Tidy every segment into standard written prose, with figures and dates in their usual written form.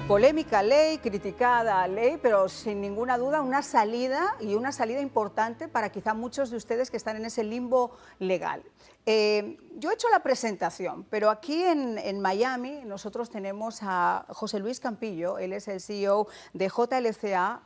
Polémica ley, criticada ley, pero sin ninguna duda una salida importante para quizá muchos de ustedes que están en ese limbo legal. Yo he hecho la presentación, pero aquí en Miami nosotros tenemos a José Luis Campillo, él es el CEO de JLCA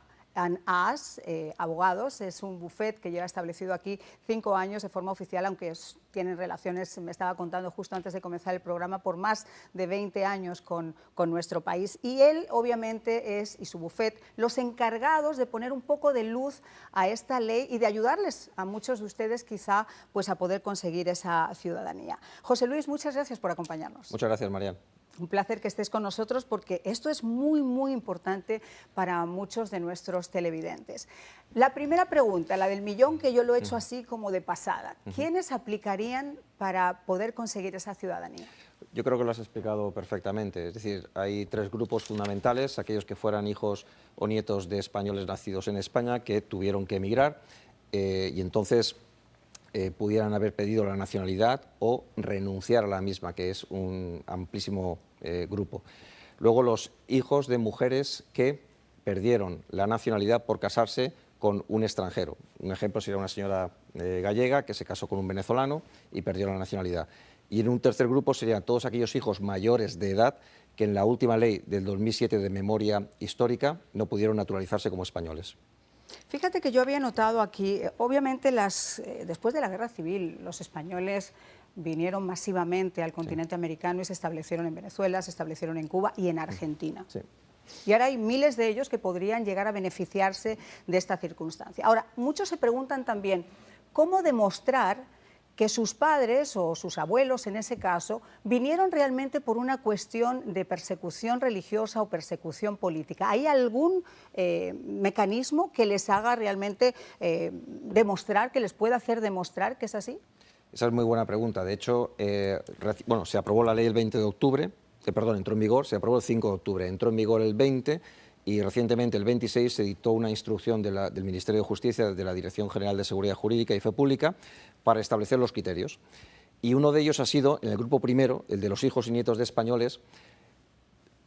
&As Abogados, es un bufet que lleva establecido aquí 5 años de forma oficial, aunque tienen relaciones, me estaba contando justo antes de comenzar el programa, por más de 20 años con nuestro país. Y él obviamente y su bufet, los encargados de poner un poco de luz a esta ley y de ayudarles a muchos de ustedes quizá pues a poder conseguir esa ciudadanía. José Luis, muchas gracias por acompañarnos. Muchas gracias, Marian. Un placer que estés con nosotros porque esto es muy importante para muchos de nuestros televidentes. La primera pregunta, la del millón, que yo lo he hecho así como de pasada. ¿Quiénes aplicarían para poder conseguir esa ciudadanía? Yo creo que lo has explicado perfectamente. Es decir, hay 3 grupos fundamentales, aquellos que fueran hijos o nietos de españoles nacidos en España que tuvieron que emigrar y entonces pudieran haber pedido la nacionalidad o renunciar a la misma, que es un amplísimo grupo. Luego los hijos de mujeres que perdieron la nacionalidad por casarse con un extranjero. Un ejemplo sería una señora gallega que se casó con un venezolano y perdió la nacionalidad. Y en un tercer grupo serían todos aquellos hijos mayores de edad que en la última ley del 2007 de memoria histórica no pudieron naturalizarse como españoles. Fíjate que yo había notado aquí, obviamente después de la Guerra Civil, los españoles vinieron masivamente al continente americano y se establecieron en Venezuela, se establecieron en Cuba y en Argentina. Sí. Y ahora hay miles de ellos que podrían llegar a beneficiarse de esta circunstancia. Ahora, muchos se preguntan también, ¿cómo demostrar que sus padres o sus abuelos, en ese caso, vinieron realmente por una cuestión de persecución religiosa o persecución política? ¿Hay algún mecanismo que les haga realmente demostrar, que les pueda hacer demostrar que es así? Esa es muy buena pregunta. De hecho, se aprobó la ley el 20 de octubre, entró en vigor, se aprobó el 5 de octubre, entró en vigor el 20 y recientemente, el 26, se dictó una instrucción del Ministerio de Justicia, de la Dirección General de Seguridad Jurídica y Fe Pública, para establecer los criterios. Y uno de ellos ha sido, en el grupo primero, el de los hijos y nietos de españoles,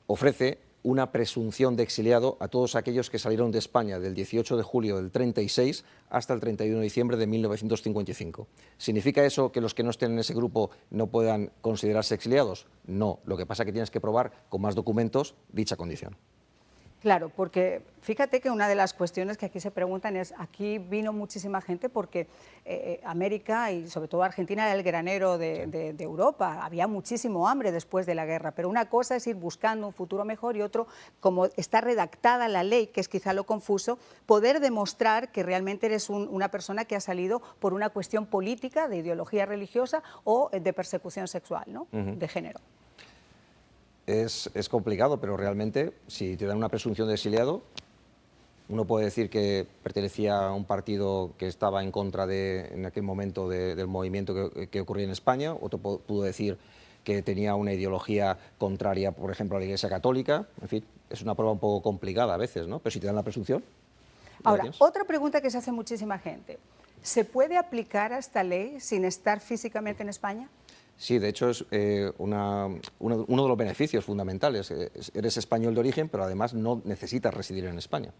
ofrece una presunción de exiliado a todos aquellos que salieron de España del 18 de julio del 36 hasta el 31 de diciembre de 1955. ¿Significa eso que los que no estén en ese grupo no puedan considerarse exiliados? No, lo que pasa es que tienes que probar con más documentos dicha condición. Claro, porque fíjate que una de las cuestiones que aquí se preguntan es, aquí vino muchísima gente porque América y sobre todo Argentina era el granero de Europa, había muchísimo hambre después de la guerra, pero una cosa es ir buscando un futuro mejor y otro, como está redactada la ley, que es quizá lo confuso, poder demostrar que realmente eres una persona que ha salido por una cuestión política, de ideología religiosa o de persecución sexual, ¿no? De género. Es complicado, pero realmente, si te dan una presunción de exiliado, uno puede decir que pertenecía a un partido que estaba en contra en aquel momento del movimiento que ocurría en España, otro pudo decir que tenía una ideología contraria, por ejemplo, a la Iglesia Católica. En fin, es una prueba un poco complicada a veces, ¿no? Pero si te dan la presunción... Ahora, otra pregunta que se hace muchísima gente, ¿se puede aplicar a esta ley sin estar físicamente en España? Sí, de hecho es uno de los beneficios fundamentales. Eres español de origen, pero además no necesitas residir en España.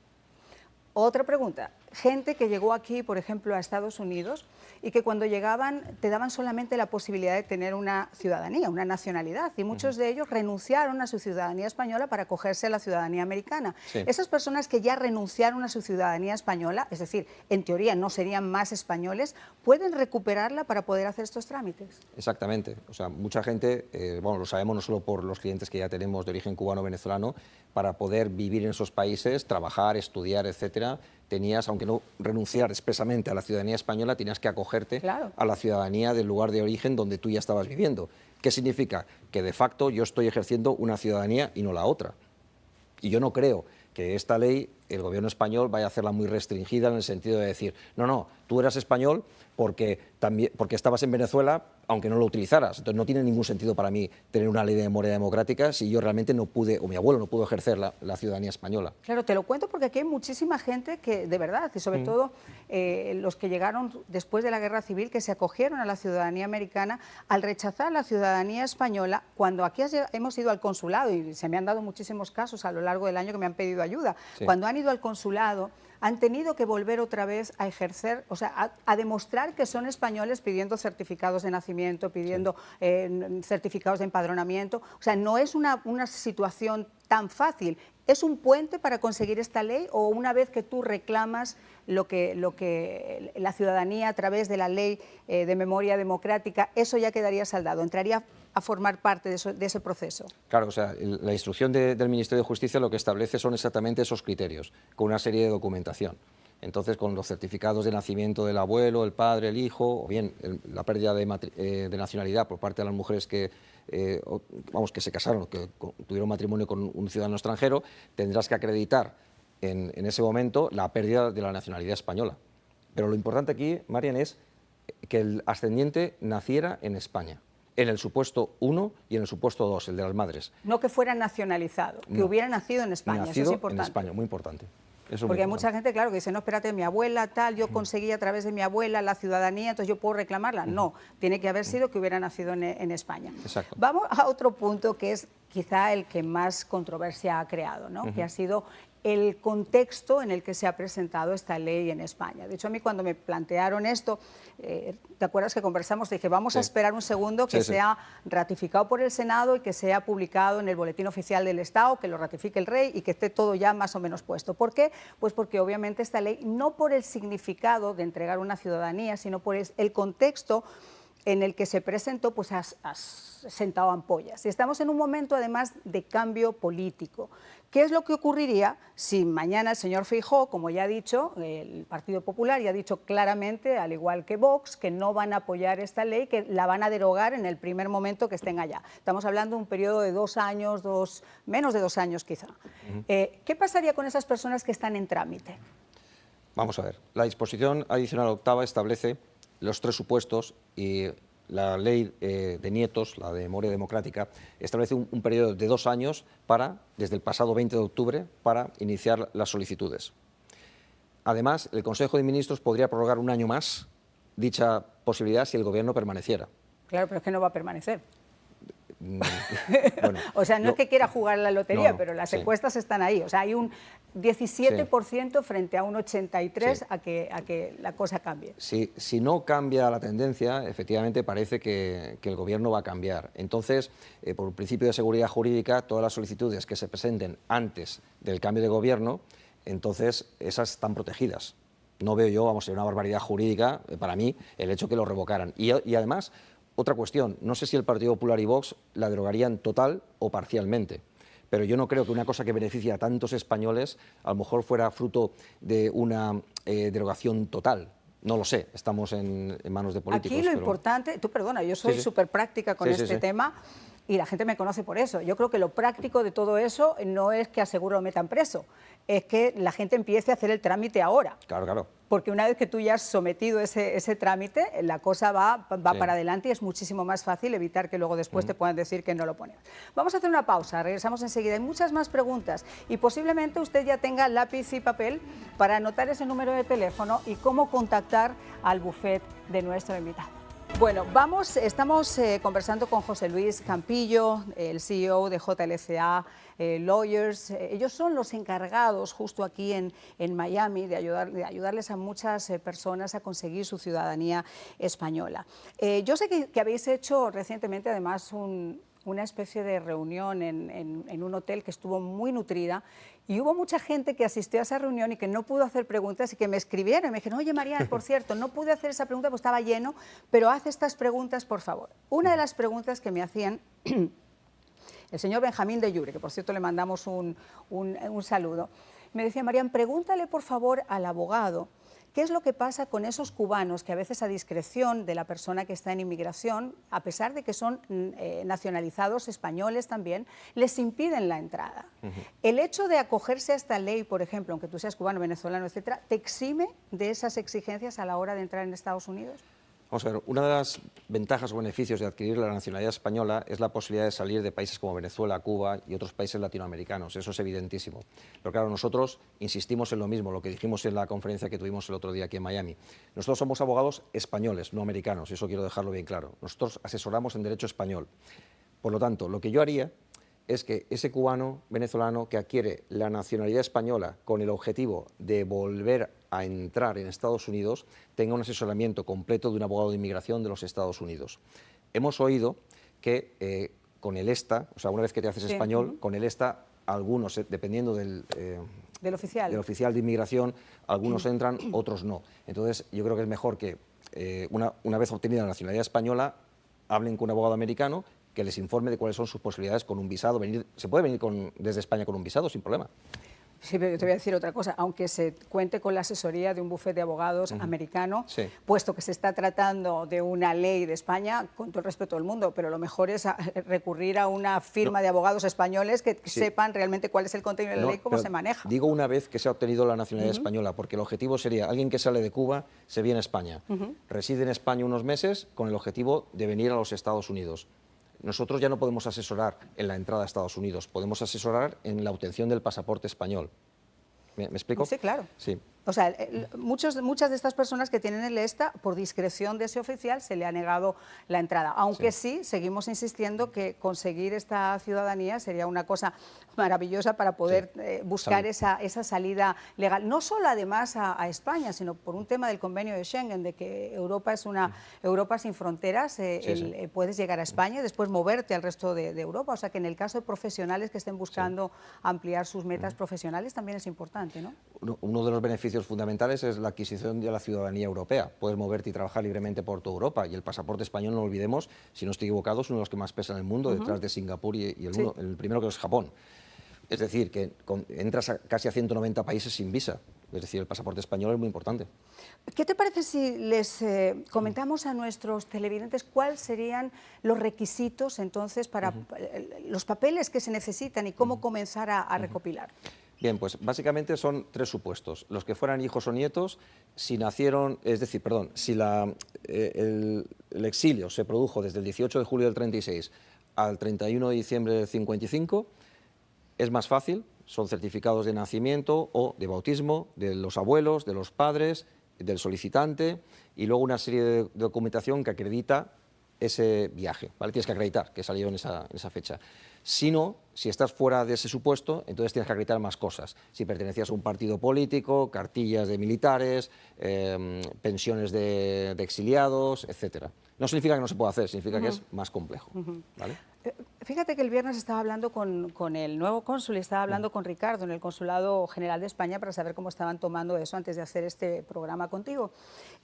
Otra pregunta, gente que llegó aquí, por ejemplo, a Estados Unidos y que cuando llegaban te daban solamente la posibilidad de tener una ciudadanía, una nacionalidad, y muchos de ellos renunciaron a su ciudadanía española para acogerse a la ciudadanía americana. Sí. Esas personas que ya renunciaron a su ciudadanía española, es decir, en teoría no serían más españoles, ¿pueden recuperarla para poder hacer estos trámites? Exactamente. O sea, mucha gente, lo sabemos no solo por los clientes que ya tenemos de origen cubano-venezolano, para poder vivir en esos países, trabajar, estudiar, etcétera, tenías, aunque no renunciar expresamente a la ciudadanía española, tenías que acogerte a la ciudadanía del lugar de origen donde tú ya estabas viviendo. ¿Qué significa? Que de facto yo estoy ejerciendo una ciudadanía y no la otra. Y yo no creo que esta ley el gobierno español vaya a hacerla muy restringida en el sentido de decir, no, no, tú eras español porque estabas en Venezuela, aunque no lo utilizaras. Entonces no tiene ningún sentido para mí tener una ley de memoria democrática si yo realmente no pude, o mi abuelo no pudo ejercer la ciudadanía española. Claro, te lo cuento porque aquí hay muchísima gente que, de verdad, y sobre todo los que llegaron después de la Guerra Civil, que se acogieron a la ciudadanía americana, al rechazar la ciudadanía española, cuando aquí hemos ido al consulado, y se me han dado muchísimos casos a lo largo del año que me han pedido ayuda, cuando han ido al consulado, han tenido que volver otra vez a ejercer, o sea, a demostrar que son españoles pidiendo certificados de nacimiento, pidiendo certificados de empadronamiento. O sea, no es una situación tan fácil. ¿Es un puente para conseguir esta ley o una vez que tú reclamas lo que la ciudadanía a través de la ley de memoria democrática, eso ya quedaría saldado? ¿Entraría a formar parte de ese proceso? Claro, o sea, la instrucción del Ministerio de Justicia lo que establece son exactamente esos criterios, con una serie de documentación. Entonces, con los certificados de nacimiento del abuelo, el padre, el hijo, o bien la pérdida de nacionalidad por parte de las mujeres que se casaron, que tuvieron matrimonio con un ciudadano extranjero, tendrás que acreditar en ese momento la pérdida de la nacionalidad española. Pero lo importante aquí, Marian, es que el ascendiente naciera en España, en el supuesto 1 y en el supuesto 2, el de las madres. No que fuera nacionalizado, que hubiera nacido en España, nacido eso es importante. En España, muy importante. Porque hay mucha gente, claro, que dice, no, espérate, mi abuela tal, yo conseguí a través de mi abuela la ciudadanía, entonces yo puedo reclamarla. No, tiene que haber sido que hubiera nacido en España. Exacto. Vamos a otro punto que es quizá el que más controversia ha creado, ¿no? Que ha sido el contexto en el que se ha presentado esta ley en España. De hecho, a mí cuando me plantearon esto, ¿te acuerdas que conversamos? Dije, vamos a esperar un segundo que sea ratificado por el Senado y que sea publicado en el Boletín Oficial del Estado, que lo ratifique el Rey y que esté todo ya más o menos puesto. ¿Por qué? Pues porque obviamente esta ley, no por el significado de entregar una ciudadanía, sino por el contexto en el que se presentó, pues ha sentado ampollas. Y estamos en un momento, además, de cambio político. ¿Qué es lo que ocurriría si mañana el señor Feijóo, como ya ha dicho, el Partido Popular ya ha dicho claramente, al igual que Vox, que no van a apoyar esta ley, que la van a derogar en el primer momento que estén allá? Estamos hablando de un periodo de 2 años, menos de 2 años quizá. ¿Qué pasaría con esas personas que están en trámite? Vamos a ver, la disposición adicional octava establece los 3 supuestos y la ley de nietos, la de memoria democrática, establece un periodo de 2 años desde el pasado 20 de octubre para iniciar las solicitudes. Además, el Consejo de Ministros podría prorrogar 1 año más dicha posibilidad si el Gobierno permaneciera. Claro, pero es que no va a permanecer. Bueno, o sea, no es que quiera jugar la lotería, pero las sí. encuestas están ahí. O sea, hay un 17% frente a un 83% a que la cosa cambie. Si no cambia la tendencia, efectivamente parece que el Gobierno va a cambiar. Entonces, por principio de seguridad jurídica, todas las solicitudes que se presenten antes del cambio de Gobierno, entonces esas están protegidas. No veo yo, vamos, una barbaridad jurídica, para mí, el hecho que lo revocaran. Y además, otra cuestión, no sé si el Partido Popular y Vox la derogarían total o parcialmente, pero yo no creo que una cosa que beneficie a tantos españoles a lo mejor fuera fruto de una derogación total. No lo sé, estamos en manos de políticos. Aquí lo importante, tú perdona, yo soy súper práctica con este tema y la gente me conoce por eso. Yo creo que lo práctico de todo eso no es que a seguro lo metan preso, es que la gente empiece a hacer el trámite ahora. Claro, claro. Porque una vez que tú ya has sometido ese trámite, la cosa va para adelante y es muchísimo más fácil evitar que luego después te puedan decir que no lo ponen. Vamos a hacer una pausa, regresamos enseguida. Hay muchas más preguntas y posiblemente usted ya tenga lápiz y papel para anotar ese número de teléfono y cómo contactar al bufet de nuestro invitado. Bueno, estamos conversando con José Luis Campillo, el CEO de JLCA Lawyers. Ellos son los encargados justo aquí en Miami de ayudarles a muchas personas a conseguir su ciudadanía española. Yo sé que habéis hecho recientemente además una especie de reunión en un hotel que estuvo muy nutrida y hubo mucha gente que asistió a esa reunión y que no pudo hacer preguntas y que me escribieron y me dijeron, oye Marian, por cierto, no pude hacer esa pregunta porque estaba lleno, pero haz estas preguntas por favor. Una de las preguntas que me hacían el señor Benjamín de Llure, que por cierto le mandamos un saludo, me decía, Marian, pregúntale por favor al abogado ¿Qué es lo que pasa con esos cubanos que a veces a discreción de la persona que está en inmigración, a pesar de que son nacionalizados españoles también, les impiden la entrada? El hecho de acogerse a esta ley, por ejemplo, aunque tú seas cubano, venezolano, etcétera, ¿te exime de esas exigencias a la hora de entrar en Estados Unidos? Vamos a ver, una de las ventajas o beneficios de adquirir la nacionalidad española es la posibilidad de salir de países como Venezuela, Cuba y otros países latinoamericanos. Eso es evidentísimo. Pero claro, nosotros insistimos en lo mismo, lo que dijimos en la conferencia que tuvimos el otro día aquí en Miami. Nosotros somos abogados españoles, no americanos, y eso quiero dejarlo bien claro. Nosotros asesoramos en derecho español. Por lo tanto, lo que yo haría es que ese cubano venezolano que adquiere la nacionalidad española con el objetivo de volver a entrar en Estados Unidos tenga un asesoramiento completo de un abogado de inmigración de los Estados Unidos. Hemos oído que con el ESTA, o sea, una vez que te haces español, con el ESTA algunos, dependiendo del oficial de inmigración, algunos entran, otros no. Entonces, yo creo que es mejor que una vez obtenida la nacionalidad española, hablen con un abogado americano que les informe de cuáles son sus posibilidades con un visado. Se puede venir desde España con un visado sin problema. Sí, pero te voy a decir otra cosa, aunque se cuente con la asesoría de un bufete de abogados americano, puesto que se está tratando de una ley de España, con todo el respeto del mundo, pero lo mejor es recurrir a una firma de abogados españoles que sepan realmente cuál es el contenido de la ley, cómo se maneja. Digo una vez que se ha obtenido la nacionalidad española, porque el objetivo sería, alguien que sale de Cuba se viene a España, reside en España unos meses con el objetivo de venir a los Estados Unidos. Nosotros ya no podemos asesorar en la entrada a Estados Unidos, podemos asesorar en la obtención del pasaporte español. ¿Me explico? Sí, claro. Sí. O sea, muchas de estas personas que tienen el ESTA, por discreción de ese oficial, se le ha negado la entrada. Aunque sí, seguimos insistiendo que conseguir esta ciudadanía sería una cosa maravillosa para poder buscar esa salida legal. No solo además a España, sino por un tema del convenio de Schengen, de que Europa es una Europa sin fronteras, puedes llegar a España y después moverte al resto de Europa. O sea, que en el caso de profesionales que estén buscando ampliar sus metas profesionales también es importante, ¿no? Uno de los beneficios fundamentales es la adquisición de la ciudadanía europea. Puedes moverte y trabajar libremente por toda Europa. Y el pasaporte español, no lo olvidemos, si no estoy equivocado, es uno de los que más pesa en el mundo, detrás de Singapur y el primero que es Japón. Es decir, que entras casi a 190 países sin visa. Es decir, el pasaporte español es muy importante. ¿Qué te parece si les comentamos a nuestros televidentes cuáles serían los requisitos entonces para los papeles que se necesitan y cómo comenzar a recopilar? Bien, pues básicamente son tres supuestos. Los que fueran hijos o nietos, si nacieron, es decir, perdón, si el exilio se produjo desde el 18 de julio del 36 al 31 de diciembre del 55, es más fácil, son certificados de nacimiento o de bautismo de los abuelos, de los padres, del solicitante y luego una serie de documentación que acredita ese viaje, ¿vale? Tienes que acreditar que salió en esa fecha. Si no, si estás fuera de ese supuesto, entonces tienes que acreditar más cosas. Si pertenecías a un partido político, cartillas de militares, pensiones de exiliados, etc. No significa que no se pueda hacer, significa que es más complejo, ¿vale? Fíjate que el viernes estaba hablando con el nuevo cónsul y estaba hablando con Ricardo en el Consulado General de España para saber cómo estaban tomando eso antes de hacer este programa contigo.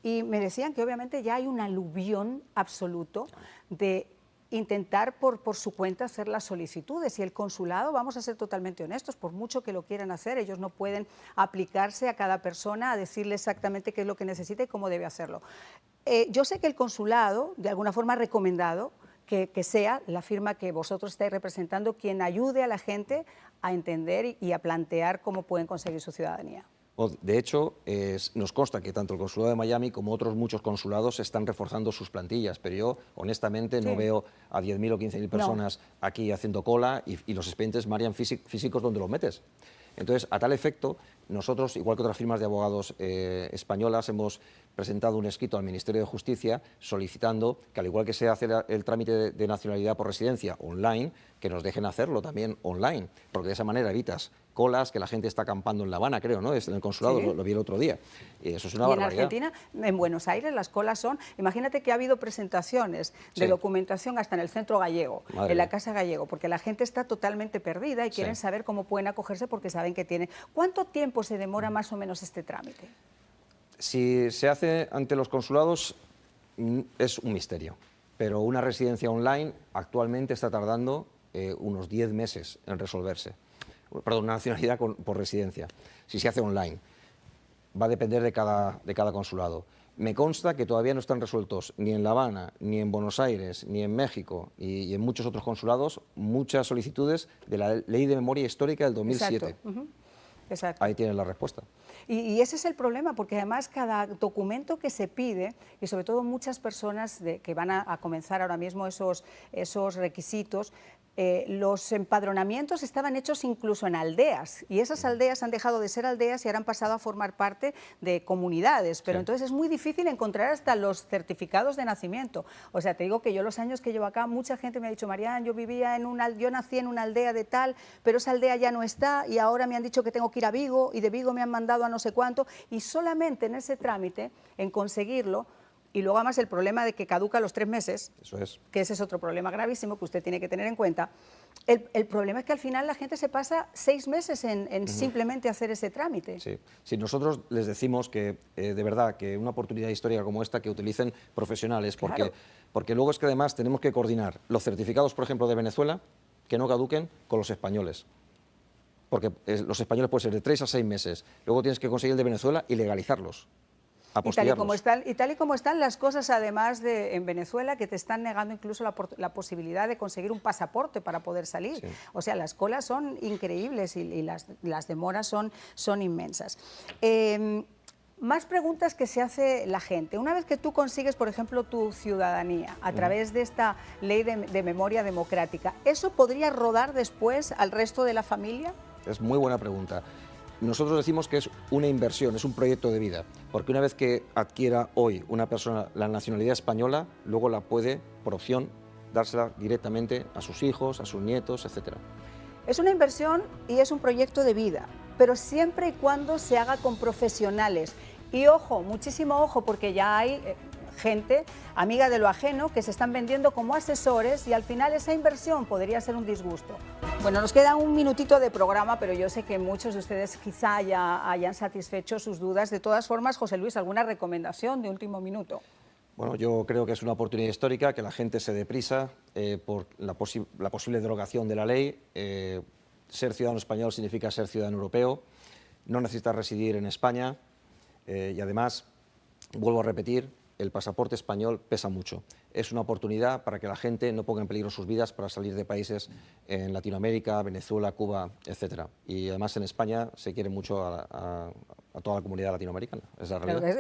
Y me decían que obviamente ya hay un aluvión absoluto de intentar por su cuenta hacer las solicitudes y el consulado, vamos a ser totalmente honestos, por mucho que lo quieran hacer, ellos no pueden aplicarse a cada persona a decirle exactamente qué es lo que necesita y cómo debe hacerlo. Yo sé que el consulado, de alguna forma, ha recomendado que sea la firma que vosotros estáis representando quien ayude a la gente a entender y a plantear cómo pueden conseguir su ciudadanía. De hecho, nos consta que tanto el Consulado de Miami como otros muchos consulados están reforzando sus plantillas, pero yo honestamente no veo a 10.000 o 15.000 personas aquí haciendo cola y los expedientes, Marian, físicos, ¿dónde los metes? Entonces, a tal efecto, nosotros, igual que otras firmas de abogados españolas, hemos presentado un escrito al Ministerio de Justicia solicitando que, al igual que se hace el trámite de nacionalidad por residencia online, que nos dejen hacerlo también online, porque de esa manera evitas colas, que la gente está acampando en La Habana, creo, ¿no? En el consulado, lo vi el otro día. Y eso es una barbaridad. En Argentina, en Buenos Aires, las colas son... Imagínate que ha habido presentaciones de documentación hasta en el Centro Gallego, en la Casa Gallego, porque la gente está totalmente perdida y quieren saber cómo pueden acogerse porque saben que tienen... ¿Cuánto tiempo se demora más o menos este trámite? Si se hace ante los consulados, es un misterio, pero una residencia online actualmente está tardando unos 10 meses en resolverse. Perdón, una nacionalidad por residencia, si se hace online. va a depender de cada consulado. Me consta que todavía no están resueltos ni en La Habana, ni en Buenos Aires, ni en México y en muchos otros consulados muchas solicitudes de la Ley de Memoria Histórica del 2007. Exacto. Exacto. Ahí tienen la respuesta. Y ese es el problema, porque además cada documento que se pide, y sobre todo muchas personas que van a comenzar ahora mismo esos requisitos, los empadronamientos estaban hechos incluso en aldeas, y esas aldeas han dejado de ser aldeas y ahora han pasado a formar parte de comunidades, pero entonces es muy difícil encontrar hasta los certificados de nacimiento. O sea, te digo que yo los años que llevo acá, mucha gente me ha dicho, Marián, yo nací en una aldea de tal, pero esa aldea ya no está y ahora me han dicho que tengo que ir a Vigo y de Vigo me han mandado a no sé cuánto, y solamente en ese trámite, en conseguirlo. Y luego además el problema de que caduca a los 3 meses, Eso es. que ese es otro problema gravísimo que usted tiene que tener en cuenta. El problema es que al final la gente se pasa 6 meses en simplemente hacer ese trámite. Sí. Sí, nosotros les decimos que, de verdad, que una oportunidad histórica como esta, que utilicen profesionales, Claro. porque luego es que además tenemos que coordinar los certificados, por ejemplo, de Venezuela, que no caduquen con los españoles. Porque los españoles pueden ser de 3 a 6 meses. Luego tienes que conseguir el de Venezuela y legalizarlos. Y tal y como están las cosas, además en Venezuela, que te están negando incluso la posibilidad de conseguir un pasaporte para poder salir. Sí. O sea, las colas son increíbles y las demoras son inmensas. Más preguntas que se hace la gente. Una vez que tú consigues, por ejemplo, tu ciudadanía a través de esta ley de memoria democrática, ¿eso podría rodar después al resto de la familia? Es muy buena pregunta. Nosotros decimos que es una inversión, es un proyecto de vida, porque una vez que adquiera hoy una persona la nacionalidad española, luego la puede, por opción, dársela directamente a sus hijos, a sus nietos, etc. Es una inversión y es un proyecto de vida, pero siempre y cuando se haga con profesionales. Y ojo, muchísimo ojo, porque ya hay gente amiga de lo ajeno que se están vendiendo como asesores y al final esa inversión podría ser un disgusto. Bueno, nos queda un minutito de programa, pero yo sé que muchos de ustedes quizá ya hayan satisfecho sus dudas. De todas formas, José Luis, ¿alguna recomendación de último minuto? Bueno, yo creo que es una oportunidad histórica, que la gente se dé prisa por la posible derogación de la ley. Ser ciudadano español significa ser ciudadano europeo, no necesitas residir en España y además, vuelvo a repetir, el pasaporte español pesa mucho. Es una oportunidad para que la gente no ponga en peligro sus vidas para salir de países en Latinoamérica, Venezuela, Cuba, etc. Y además en España se quiere mucho a toda la comunidad latinoamericana, es la realidad. Claro,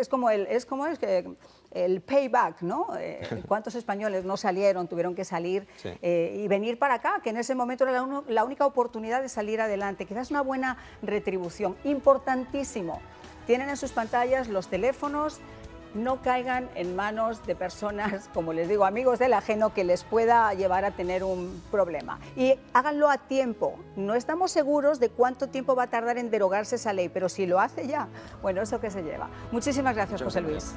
es como el payback, ¿no? ¿Cuántos españoles no salieron, tuvieron que salir y venir para acá? Que en ese momento era la única oportunidad de salir adelante. Quizás una buena retribución, importantísimo. Tienen en sus pantallas los teléfonos. No caigan en manos de personas, como les digo, amigos del ajeno, que les pueda llevar a tener un problema. Y háganlo a tiempo. No estamos seguros de cuánto tiempo va a tardar en derogarse esa ley, pero si lo hace ya, bueno, eso que se lleva. Muchísimas gracias, José Luis.